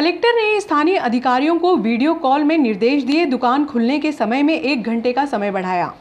Collector ने स्थानीय अधिकारियों को वीडियो कॉल में निर्देश दिए, दुकान खुलने के समय में 1 घंटे का समय बढ़ाया।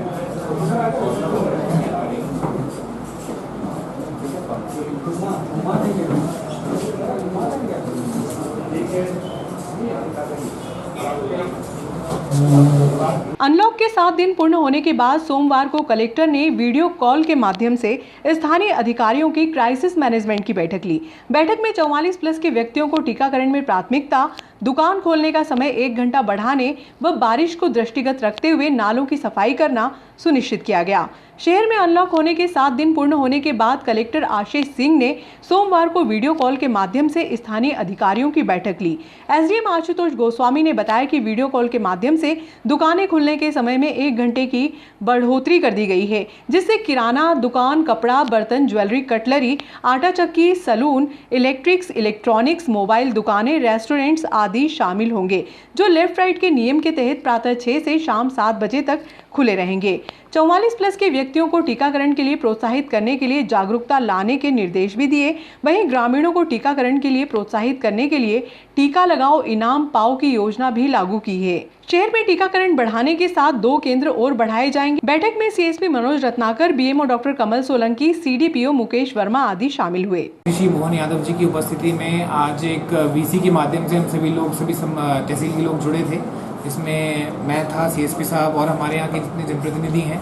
अनलॉक के 7 दिन पूर्ण होने के बाद सोमवार को कलेक्टर ने वीडियो कॉल के माध्यम से स्थानीय अधिकारियों की क्राइसिस मैनेजमेंट की बैठक ली। बैठक में 44 प्लस के व्यक्तियों को टीकाकरण में प्राथमिकता, दुकान खोलने का समय 1 घंटा बढ़ाने व बारिश को दृष्टिगत रखते हुए नालों की सफाई करना सुनिश्चित किया गया। शहर में अनलॉक होने के 7 दिन पूर्ण होने के बाद कलेक्टर आशीष सिंह ने सोमवार को वीडियो कॉल के माध्यम से स्थानीय अधिकारियों की बैठक ली। एसडीएम आशुतोष गोस्वामी ने बताया कि वीडियो कॉल के माध्यम से दुकानें खुलने के समय में 1 घंटे की बढ़ोतरी कर दी गई है, जिससे किराना दुकान, कपड़ा, बर्तन, ज्वेलरी, कटलरी, आटा चक्की, सलून, इलेक्ट्रिक्स, इलेक्ट्रॉनिक्स, मोबाइल दुकानें, रेस्टोरेंट्स आदि शामिल होंगे, जो लेफ्ट राइट के नियम के तहत प्रातः 6 से शाम 7 बजे तक खुले रहेंगे। 44 प्लस के व्यक्तियों को टीकाकरण के लिए प्रोत्साहित करने के लिए जागरूकता लाने के निर्देश भी दिए। वहीं ग्रामीणों को टीकाकरण के लिए प्रोत्साहित करने के लिए टीका लगाओ इनाम पाओ की योजना भी लागू की है। शहर में टीकाकरण बढ़ाने के साथ 2 केंद्र और बढ़ाए जाएंगे। बैठक में CSP Manoj Ratnakar, BMO doctor Kamal Solanki, CDPO Mukesh Verma आदि शामिल हुए। श्री मोहन यादव जी की उपस्थिति में आज एक वीसी के माध्यम से हम सभी तहसील के लोग जुड़े थे। इसमें मैं था, सीएसपी साहब और हमारे यहाँ के जितने जनप्रतिनिधि हैं,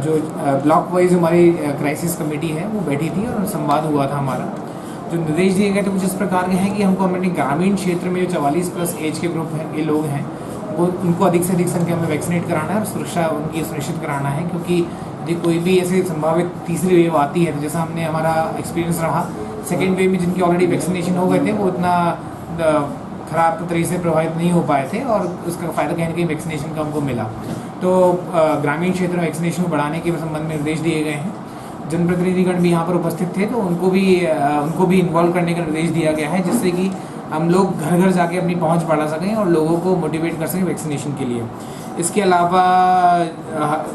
जो ब्लॉक वाइज हमारी क्राइसिस कमेटी है वो बैठी थी और संवाद हुआ था हमारा। जो निर्देश दिए गए थे कुछ इस प्रकार के हैं कि हमको अपने ग्रामीण क्षेत्र में जो 44 प्लस एज के ग्रुप है, ये लोग हैं, वो उनको अधिक से अधिक संख्या में वैक्सीनेट कराना है और सुरक्षा उनकी सुनिश्चित कराना है। क्योंकि यदि कोई भी ऐसे संभावित तीसरी वेव आती है, तो जैसा हमने हमारा एक्सपीरियंस रहा, सेकेंड वेव में जिनकी ऑलरेडी वैक्सीनेशन हो गए थे वो इतना खराब तरीके से प्रभावित नहीं हो पाए थे और उसका फ़ायदा कहीं ना कहीं वैक्सीनेशन का हमको मिला। तो ग्रामीण क्षेत्र में वैक्सीनेशन को बढ़ाने के संबंध में निर्देश दिए गए हैं। जनप्रतिनिधिगण भी यहाँ पर उपस्थित थे, तो उनको भी इन्वॉल्व करने का निर्देश दिया गया है, जिससे कि हम लोग घर घर जाके अपनी पहुँच बढ़ा सकें और लोगों को मोटिवेट कर सकें वैक्सीनेशन के लिए। इसके अलावा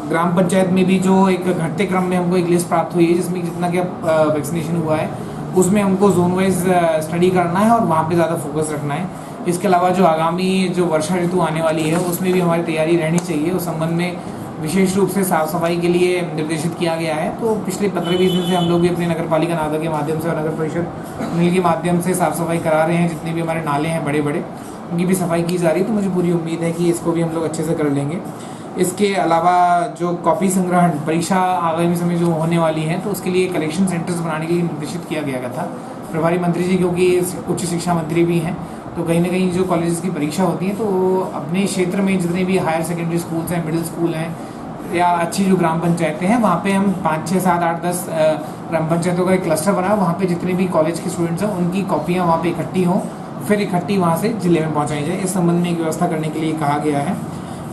ग्राम पंचायत में भी जो एक घटते क्रम में हमको एक लिस्ट प्राप्त हुई है, जिसमें जितना क्या वैक्सीनेशन हुआ है उसमें हमको जोन वाइज स्टडी करना है और वहाँ पे ज़्यादा फोकस रखना है। इसके अलावा जो आगामी जो वर्षा ऋतु आने वाली है उसमें भी हमारी तैयारी रहनी चाहिए। उस संबंध में विशेष रूप से साफ़ सफाई के लिए निर्देशित किया गया है। तो पिछले 15-20 दिन से हम लोग भी अपने नगर पालिका नादा के माध्यम से और नगर परिषद मिल के माध्यम से साफ़ सफाई करा रहे हैं। जितने भी हमारे नाले हैं बड़े बड़े, उनकी भी सफाई की जा रही है। तो मुझे पूरी उम्मीद है कि इसको भी हम लोग अच्छे से कर लेंगे। इसके अलावा जो कॉपी संग्रहण परीक्षा आगामी समय जो होने वाली है, तो उसके लिए कलेक्शन सेंटर्स बनाने के लिए निर्देशित किया गया था। प्रभारी मंत्री जी क्योंकि उच्च शिक्षा मंत्री भी हैं, तो कहीं ना कहीं जो कॉलेजेस की परीक्षा होती है तो अपने क्षेत्र में जितने भी हायर सेकेंडरी स्कूल्स हैं, मिडिल स्कूल हैं या अच्छी जो ग्राम पंचायतें हैं, वहाँ पे हम 5, 6, 7, 8, 10 ग्राम पंचायतों का एक क्लस्टर बनाया। वहाँ पे जितने भी कॉलेज के स्टूडेंट्स हैं उनकी कॉपियाँ वहाँ पे इकट्ठी हों, फिर इकट्ठी वहाँ से जिले में पहुँचाई जाए। इस संबंध में एक व्यवस्था करने के लिए कहा गया है।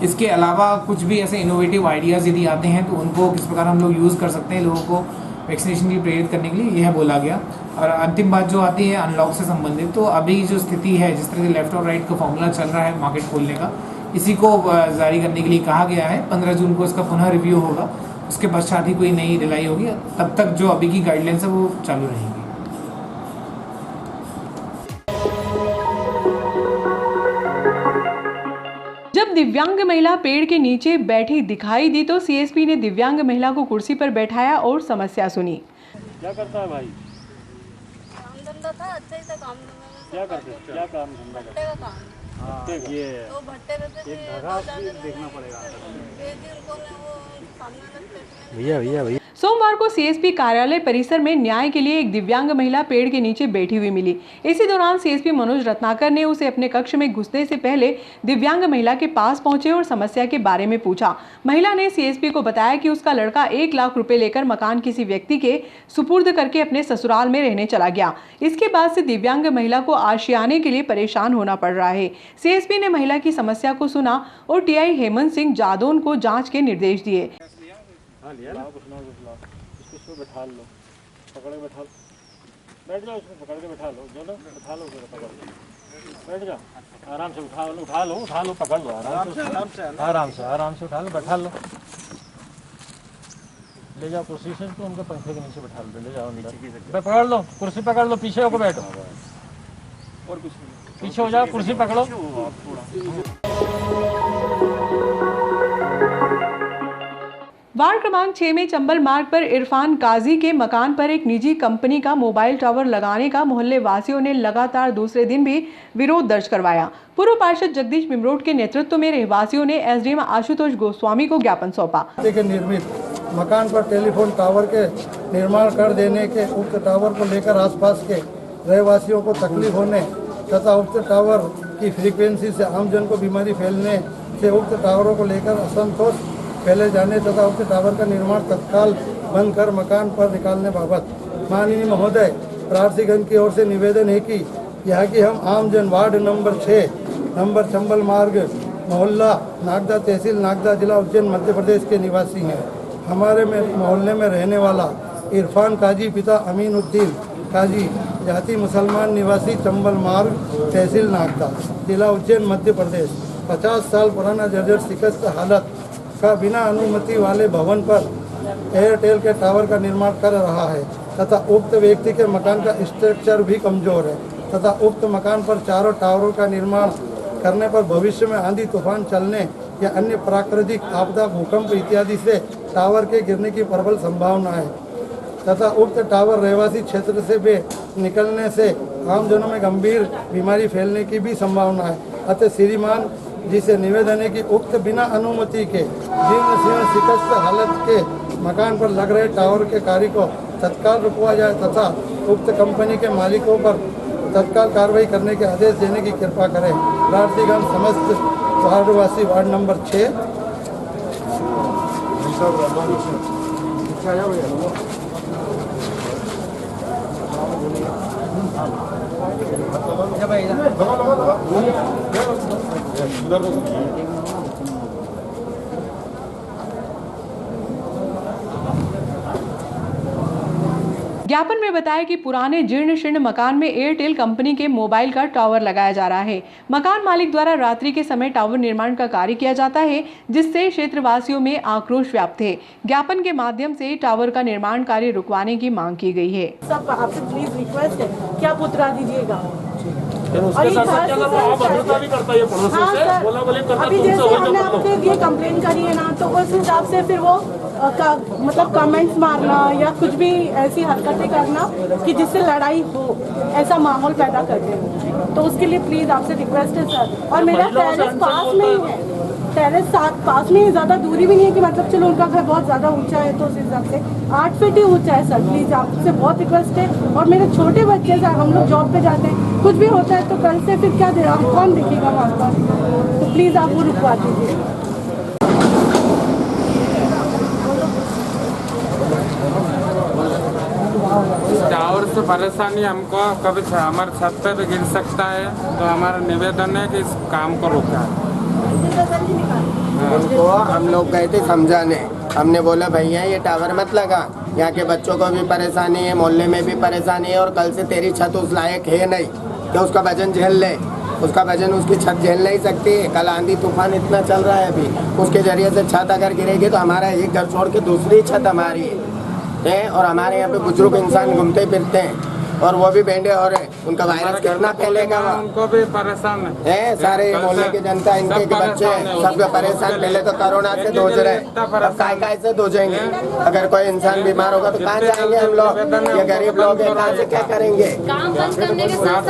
इसके अलावा कुछ भी ऐसे इनोवेटिव आइडियाज़ यदि आते हैं तो उनको किस प्रकार हम लोग यूज़ कर सकते हैं लोगों को वैक्सीनेशन के लिए प्रेरित करने के लिए, यह बोला गया। और अंतिम बात जो आती है अनलॉक से संबंधित, तो अभी जो स्थिति है, जिस तरह से लेफ्ट और राइट का फॉर्मूला चल रहा है मार्केट खोलने का, इसी को जारी करने के लिए कहा गया है। 15 जून को इसका पुनः रिव्यू होगा, उसके पश्चात ही कोई नई ढिलाई होगी। तब तक जो अभी की गाइडलाइंस है वो चालू रहेगी। जब दिव्यांग महिला पेड़ के नीचे बैठी दिखाई दी तो सीएसपी ने दिव्यांग महिला को कुर्सी पर बैठाया और समस्या सुनी। क्या करता है भाई? काम धंधा था, अच्छा ही था काम धंधा में। क्या करते? क्या काम धंधा करते? भट्टे का काम। हाँ, ये तो भट्टे पे से एक धगा देखना पड़ेगा। एक दिन को ने वो सामने लगते भैया सोमवार को सीएसपी कार्यालय परिसर में न्याय के लिए एक दिव्यांग महिला पेड़ के नीचे बैठी हुई मिली। इसी दौरान सीएसपी मनोज रत्नाकर ने उसे अपने कक्ष में घुसने से पहले दिव्यांग महिला के पास पहुंचे और समस्या के बारे में पूछा। महिला ने सीएसपी को बताया कि उसका लड़का 1 लाख रुपए लेकर मकान किसी व्यक्ति के सुपुर्द करके अपने ससुराल में रहने चला गया। इसके बाद से दिव्यांग महिला को आशियाने के लिए परेशान होना पड़ रहा है। सीएसपी ने महिला की समस्या को सुना और टीआई हेमंत सिंह जादौन को जाँच के निर्देश दिए। इसको बैठा लो, पकड़ के बैठा लो, बैठ जाओ, इसको पकड़ के बैठा लो, जो ना बैठा लो, उसे पकड़ लो, बैठ जाओ, आराम से उठा लो, पकड़ लो, आराम से उठा लो, बैठा लो, ले जाओ कुर्सी से, तो उनके पंखे के नीचे बैठा लो, ले जाओ अंदर, पकड़ लो, कुर्सी पकड़ लो, पीछे होकर बैठो, और कुछ नहीं। पीछे हो जाओ, कुर्सी पकड़ो। वार्ड क्रमांक 6 में चंबल मार्ग पर इरफान काजी के मकान पर एक निजी कंपनी का मोबाइल टावर लगाने का मोहल्ले वासियों ने लगातार दूसरे दिन भी विरोध दर्ज करवाया। पूर्व पार्षद जगदीश बिमरोट के नेतृत्व में रहवासियों ने एसडीएम आशुतोष गोस्वामी को ज्ञापन सौंपा। के निर्मित मकान पर टेलीफोन टावर के निर्माण कर देने के उक्त टावर को लेकर आसपास के रहवासियों को तकलीफ होने तथा उक्त टावर की फ्रीक्वेंसी से आमजन को बीमारी फैलने से उक्त टावरों को लेकर असंतोष फैले जाने तथा उक्त टावर का निर्माण तत्काल बंद कर मकान पर निकालने बाबत माननीय महोदय प्रार्थीगण की ओर से निवेदन है कि यहाँ की हम आमजन वार्ड नंबर 6 नंबर चंबल मार्ग मोहल्ला नागदा तहसील नागदा जिला उज्जैन मध्य प्रदेश के निवासी हैं। हमारे मोहल्ले में रहने वाला इरफान काजी पिता अमीनुद्दीन काजी जाति मुसलमान निवासी चंबल मार्ग तहसील नागदा जिला उज्जैन मध्य प्रदेश 50 साल पुराना जर्जर शिकस्त हालत का बिना अनुमति वाले भवन पर एयरटेल के टावर का निर्माण कर रहा है तथा उक्त व्यक्ति के मकान का स्ट्रक्चर भी कमजोर है तथा उक्त मकान पर चारों टावरों का निर्माण करने पर भविष्य में आंधी तूफान चलने या अन्य प्राकृतिक आपदा भूकंप इत्यादि से टावर के गिरने की प्रबल संभावना है तथा उक्त टावर रहवासी क्षेत्र से भी निकलने से आमजनों में गंभीर बीमारी फैलने की भी संभावना है। अतः श्रीमान जी से निवेदन है कि उक्त बिना अनुमति के जीर्ण शीर्ण शिकस्त हालत के मकान पर लग रहे टावर के कार्य को तत्काल रुकवा जाए तथा उक्त कंपनी के मालिकों पर तत्काल कार्रवाई करने के आदेश देने की कृपा करें। प्रार्थीगण समस्त वार्डवासी वार्ड नंबर 6। ज्ञापन में बताया कि पुराने जीर्ण शीर्ण मकान में एयरटेल कंपनी के मोबाइल का टावर लगाया जा रहा है। मकान मालिक द्वारा रात्रि के समय टावर निर्माण का कार्य किया जाता है, जिससे क्षेत्रवासियों में आक्रोश व्याप्त है। ज्ञापन के माध्यम से टावर का निर्माण कार्य रुकवाने की मांग की गई है। सब आपसे प्लीज रिक्वेस्ट है कि आप उतरा दीजिएगा। उसके साथ आप भरोसा भी करता है पड़ोसी से बोला बोले करता अभी जैसे हमने आपसे ये कंप्लेन करी है ना, तो उस हिसाब से फिर वो मतलब कमेंट्स मारना या कुछ भी ऐसी हरकतें करना कि जिससे लड़ाई हो, ऐसा माहौल पैदा करते हैं। तो उसके लिए प्लीज आपसे रिक्वेस्ट है सर। और मेरा टेरेस पास में ही है, टेरेस पास में ही, ज़्यादा दूरी भी नहीं है कि मतलब चलो उनका घर बहुत ज़्यादा ऊंचा है तो उस हिसाब से 8 फीट ही ऊंचा है सर। प्लीज़ आपसे बहुत रिक्वेस्ट है। और मेरे छोटे बच्चे सर, हम लोग जॉब पे जाते हैं, कुछ भी होता है तो कल से फिर क्या दे, कौन दिखेगा वहाँ पर? तो प्लीज़ आप वो रुकवा दीजिए। टावर से परेशानी हमको कभी हमारे छत पे भी गिर सकता है, तो हमारा निवेदन है कि इस काम को रोका है। उनको हम लोग गए थे समझाने, हमने बोला भैया ये टावर मत लगा, यहाँ के बच्चों को भी परेशानी है, मोहल्ले में भी परेशानी है और कल से तेरी छत उस लायक है नहीं कि उसका वजन झेल ले। उसका वजन उसकी छत झेल नहीं सकती। कल आंधी तूफान इतना चल रहा है अभी, उसके जरिए से छत अगर गिरेगी तो हमारा एक घर छोड़ के दूसरी छत हमारी है। और हमारे यहाँ पे बुजुर्ग इंसान घूमते फिरते हैं और वो भी बैंडे हो रहे, उनका वायरस कितना फैलेगा, उनको भी परेशान है। सारे मोहल्ले की जनता, इनके बच्चे सब परेशान। पहले तो कोरोना से जूझ रहे, अब काय से जूझेंगे। अगर कोई इंसान बीमार होगा तो कहाँ जाएंगे हम लोग? ये गरीब लोग हैं, कहाँ से क्या करेंगे? काम बंद करने के साथ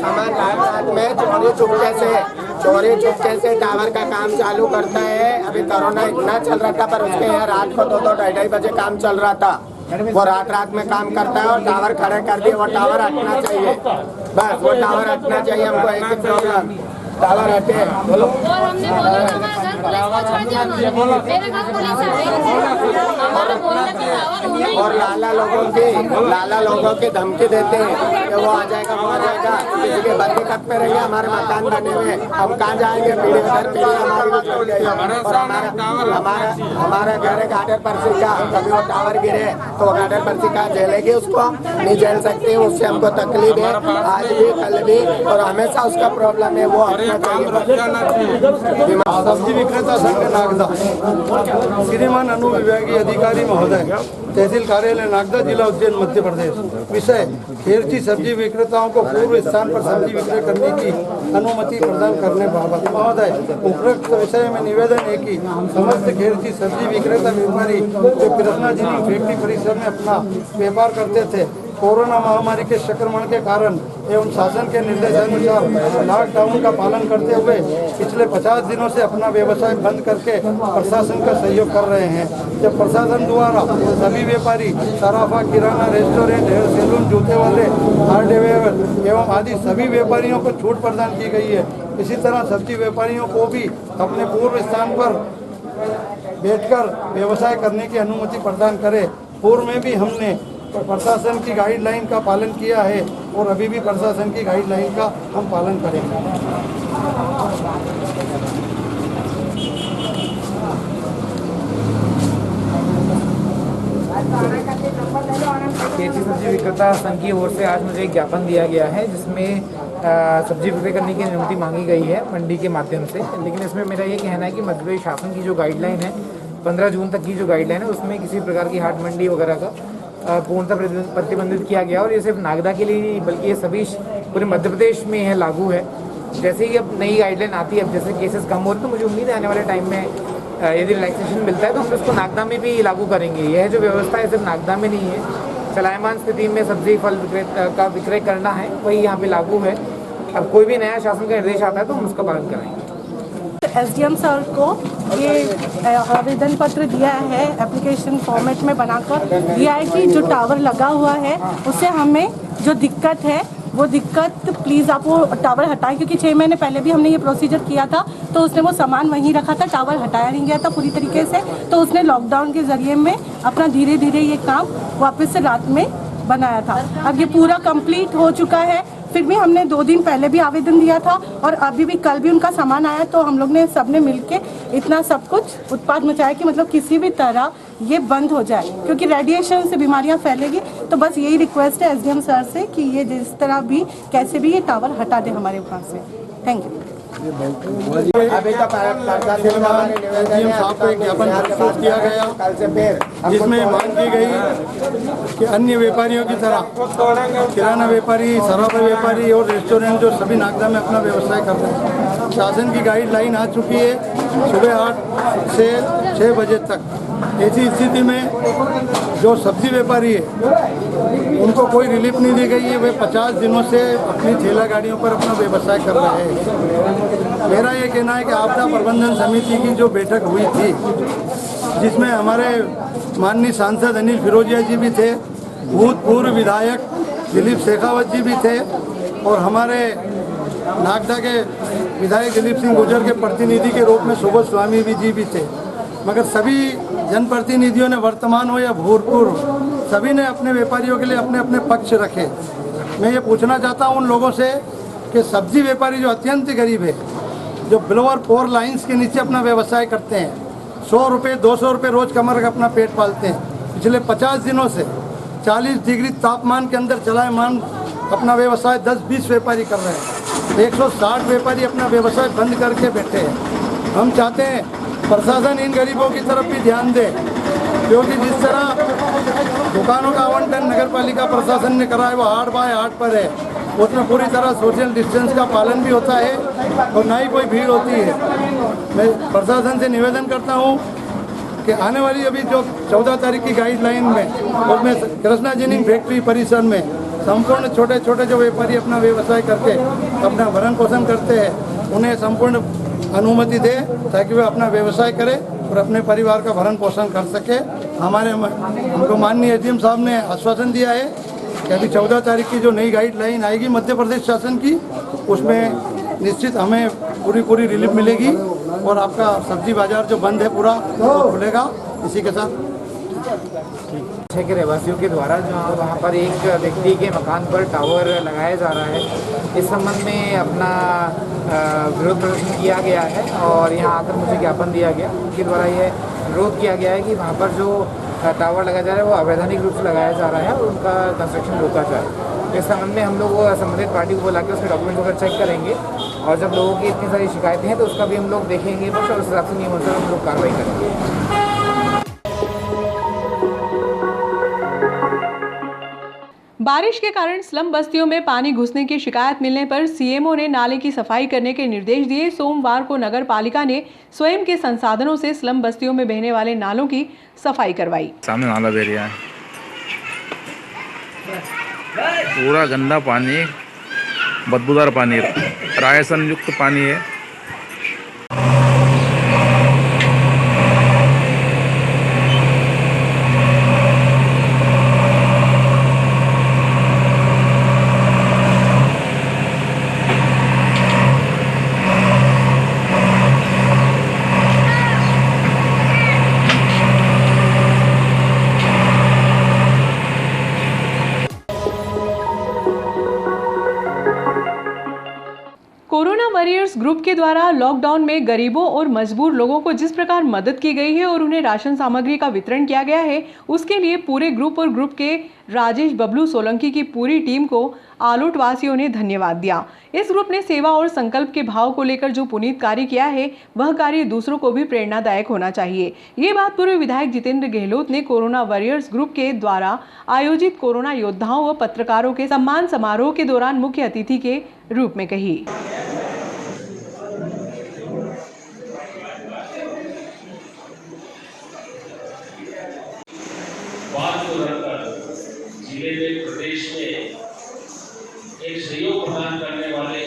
सामान में चोरी चुपके से टावर का काम चालू करता है। अभी कोरोना इतना चल रहा था, पर उसके यहाँ रात को 2-2 ढाई बजे काम चल रहा था। वो रात में काम करता है और टावर खड़े कर दिए। वो टावर हटना चाहिए, बस वो टावर हटना चाहिए। हमको एक ही प्रॉब्लम, टावर हटे। बोलो। और हमने बोला हमारा घर पुलिस को छोड़ दिया उन्होंने, मेरे घर पुलिस आ रही है, हमारा बोलने का टावर होना ही। और लाला लोगों की धमकी देते हैं कि वो आ जाएगा, वो आ जाएगा। किसी के बंदी कट पे रहेंगे, हमारे मकान बने हुए, हम कहाँ जाएंगे? पीढ़ी दर पीढ़ी हमारी गुजर गई। और हमारा घर है गार्डर पर्सी का, कभी वो टावर गिरे तो गार्डर पर्सी का झेलेगी? उसको नहीं झेल सकती, उससे हमको तकलीफ है आज भी कल भी, और हमेशा उसका प्रॉब्लम है। वो सब्जी विक्रेता संघ नागदा श्रीमान अनुविभागीय अधिकारी अधिकारी महोदय, तहसील कार्यालय नागदा, जिला उज्जैन, मध्य प्रदेश। विषय: खेरची सब्जी विक्रेताओं को पूर्व स्थान पर सब्जी विक्रय करने की अनुमति प्रदान करने बाबत। महोदय, उपरोक्त विषय में निवेदन है कि समस्त खेरची सब्जी विक्रेता व्यापारी जो कृष्णा जिनिंग फैक्ट्री परिसर में अपना व्यापार करते थे, कोरोना महामारी के संक्रमण के कारण एवं शासन के निर्देशानुसार लॉकडाउन का पालन करते हुए पिछले 50 दिनों से अपना व्यवसाय बंद करके प्रशासन का सहयोग कर रहे हैं। जब प्रशासन द्वारा सभी व्यापारी सराफा, किराना, रेस्टोरेंट, हेयर सैलून, जूते वाले, हार्डवेयर एवं आदि सभी व्यापारियों को छूट प्रदान की गई है, इसी तरह सब्जी व्यापारियों को भी अपने पूर्व स्थान पर बैठकर व्यवसाय करने की अनुमति प्रदान करें। पूर्व में भी हमने प्रशासन की गाइडलाइन का पालन किया है और अभी भी प्रशासन की गाइडलाइन का हम पालन करेंगे। खेरची सब्जी विक्रेता संघ की ओर से आज मुझे एक ज्ञापन दिया गया है जिसमें सब्जी विक्रय करने की अनुमति मांगी गई है मंडी के माध्यम से। लेकिन इसमें मेरा ये कहना है कि मध्य प्रदेश शासन की जो गाइडलाइन है 15 जून तक की जो गाइडलाइन है उसमें किसी प्रकार की हाट मंडी वगैरह का पूर्णतः प्रतिबंधित किया गया और ये सिर्फ नागदा के लिए नहीं बल्कि ये सभी पूरे मध्य प्रदेश में है लागू है। जैसे ही अब नई गाइडलाइन आती है, अब जैसे केसेस कम हो रहे तो मुझे उम्मीद है आने वाले टाइम में यदि रिलैक्सेशन मिलता है तो हम इसको नागदा में भी लागू करेंगे। यह जो व्यवस्था है सिर्फ नागदा में नहीं है, चलायमान स्थिति में सब्जी फल का विक्रय करना है वही यहाँ पे लागू है। अब कोई भी नया शासन का निर्देश आता है तो हम उसका पालन कराएंगे। एसडीएम सर को ये आवेदन पत्र दिया है, एप्लीकेशन फॉर्मेट में बनाकर दिया है कि जो टावर लगा हुआ है उससे हमें जो दिक्कत है वो दिक्कत प्लीज़ आप वो टावर हटाएं, क्योंकि 6 महीने पहले भी हमने ये प्रोसीजर किया था तो उसने वो सामान वहीं रखा था, टावर हटाया नहीं गया था पूरी तरीके से। तो उसने लॉकडाउन के ज़रिए में अपना धीरे धीरे ये काम वापस से रात में बनाया था। अब ये पूरा कंप्लीट हो चुका है, फिर भी हमने 2 दिन पहले भी आवेदन दिया था और अभी भी कल भी उनका सामान आया, तो हम लोग ने सबने मिलके इतना सब कुछ उत्पाद मचाया कि मतलब किसी भी तरह ये बंद हो जाए, क्योंकि रेडिएशन से बीमारियां फैलेगी। तो बस यही रिक्वेस्ट है एसडीएम सर से कि ये जिस तरह भी कैसे भी ये टावर हटा दे हमारे वहाँ से। Thank you. एसडीएम साहब को एक ज्ञापन प्रस्तुत किया गया जिसमें मांग की गई कि अन्य व्यापारियों की तरह किराना व्यापारी, शराब व्यापारी और रेस्टोरेंट जो सभी नागदा में अपना व्यवसाय कर रहे हैं, शासन की गाइडलाइन आ चुकी है सुबह 8 से 6 बजे तक। ऐसी स्थिति में जो सब्जी व्यापारी है उनको कोई रिलीफ नहीं दी गई है, वे 50 दिनों से अपनी ठेला गाड़ियों पर अपना व्यवसाय कर रहे हैं। मेरा ये कहना है कि आपदा प्रबंधन समिति की जो बैठक हुई थी जिसमें हमारे माननीय सांसद अनिल फिरोजिया जी भी थे, भूतपूर्व विधायक दिलीप शेखावत जी भी थे और हमारे नागदा के विधायक दिलीप सिंह गुर्जर के प्रतिनिधि के रूप में सुबोध स्वामी जी भी थे। मगर सभी जनप्रतिनिधियों ने, वर्तमान हो या भूतपूर्व, सभी ने अपने व्यापारियों के लिए अपने अपने पक्ष रखे। मैं ये पूछना चाहता हूँ उन लोगों से कि सब्जी व्यापारी जो अत्यंत गरीब है, जो बिलोवर 4 लाइन्स के नीचे अपना व्यवसाय करते हैं, 100 रुपये 200 रुपये रोज कमा कर अपना पेट पालते हैं, पिछले 50 दिनों से 40 डिग्री तापमान के अंदर चलायमान अपना व्यवसाय 10-20 व्यापारी कर रहे हैं, 160 व्यापारी अपना व्यवसाय बंद करके बैठे हैं। हम चाहते हैं प्रशासन इन गरीबों की तरफ भी ध्यान दे, क्योंकि जिस तरह दुकानों का आवंटन नगर पालिका प्रशासन ने करा है वो 8 बाय 8 पर है, उसमें पूरी तरह सोशल डिस्टेंस का पालन भी होता है और ना ही कोई भीड़ होती है। मैं प्रशासन से निवेदन करता हूँ कि आने वाली अभी जो 14 तारीख की गाइडलाइन में, उसमें कृष्णा जिनिंग फैक्ट्री परिसर में संपूर्ण छोटे छोटे जो व्यापारी अपना व्यवसाय करके अपना भरण पोषण करते हैं उन्हें संपूर्ण अनुमति दे ताकि वे अपना व्यवसाय करें और अपने परिवार का भरण पोषण कर सके। हमको माननीय एसडीएम साहब ने आश्वासन दिया है कि अभी 14 तारीख की जो नई गाइडलाइन आएगी मध्य प्रदेश शासन की, उसमें निश्चित हमें पूरी रिलीफ मिलेगी और आपका सब्जी बाजार जो बंद है पूरा वो खुलेगा। इसी के साथ के रहवासियों के द्वारा जो वहाँ पर एक व्यक्ति के मकान पर टावर लगाया जा रहा है, इस संबंध में अपना विरोध प्रदर्शन किया गया है और यहाँ आकर मुझे ज्ञापन दिया गया। उनके द्वारा ये विरोध किया गया है कि वहाँ पर जो टावर लगाया जा रहा है वो अवैधानिक रूप से लगाया जा रहा है और उनका कंस्ट्रक्शन रोका जाए। इस संबंध में हम लोग संबंधित पार्टी को बुला के उसके डॉक्यूमेंट वगैरह चेक करेंगे और जब लोगों की इतनी सारी शिकायतें हैं तो उसका भी हम लोग देखेंगे और उस हिसाब से नियमानुसार हम लोग कार्रवाई करेंगे। बारिश के कारण स्लम बस्तियों में पानी घुसने की शिकायत मिलने पर सीएमओ ने नाले की सफाई करने के निर्देश दिए। सोमवार को नगर पालिका ने स्वयं के संसाधनों से स्लम बस्तियों में बहने वाले नालों की सफाई करवाई। सामने नाला बह रहा है, पूरा गंदा पानी, बदबूदार पानी, रायसन युक्त पानी है। कोरोना वॉरियर्स ग्रुप के द्वारा लॉकडाउन में गरीबों और मजबूर लोगों को जिस प्रकार मदद की गई है और उन्हें राशन सामग्री का वितरण किया गया है, उसके लिए पूरे ग्रुप और ग्रुप के राजेश बबलू सोलंकी की पूरी टीम को आलोट वासियों ने धन्यवाद दिया। इस ग्रुप ने सेवा और संकल्प के भाव को लेकर जो पुनीत कार्य किया है, वह कार्य दूसरों को भी प्रेरणादायक होना चाहिए। ये बात पूर्व विधायक जितेंद्र गहलोत ने कोरोना वॉरियर्स ग्रुप के द्वारा आयोजित कोरोना योद्धाओं व पत्रकारों के सम्मान समारोह के दौरान मुख्य अतिथि के रूप में कही। जिले में प्रदेश में एक सहयोग प्रदान करने वाले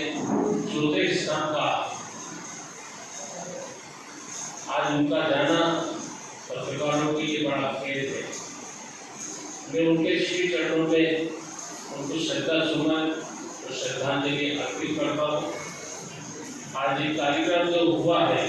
चौथे स्थान का आज उनका जाना पत्रकारों के लिए बड़ा खेद है। मैं उनके श्री चरणों में उनको श्रद्धा सुमन और श्रद्धांजलि अर्पित करता हूँ। आज ये कार्यक्रम जो हुआ है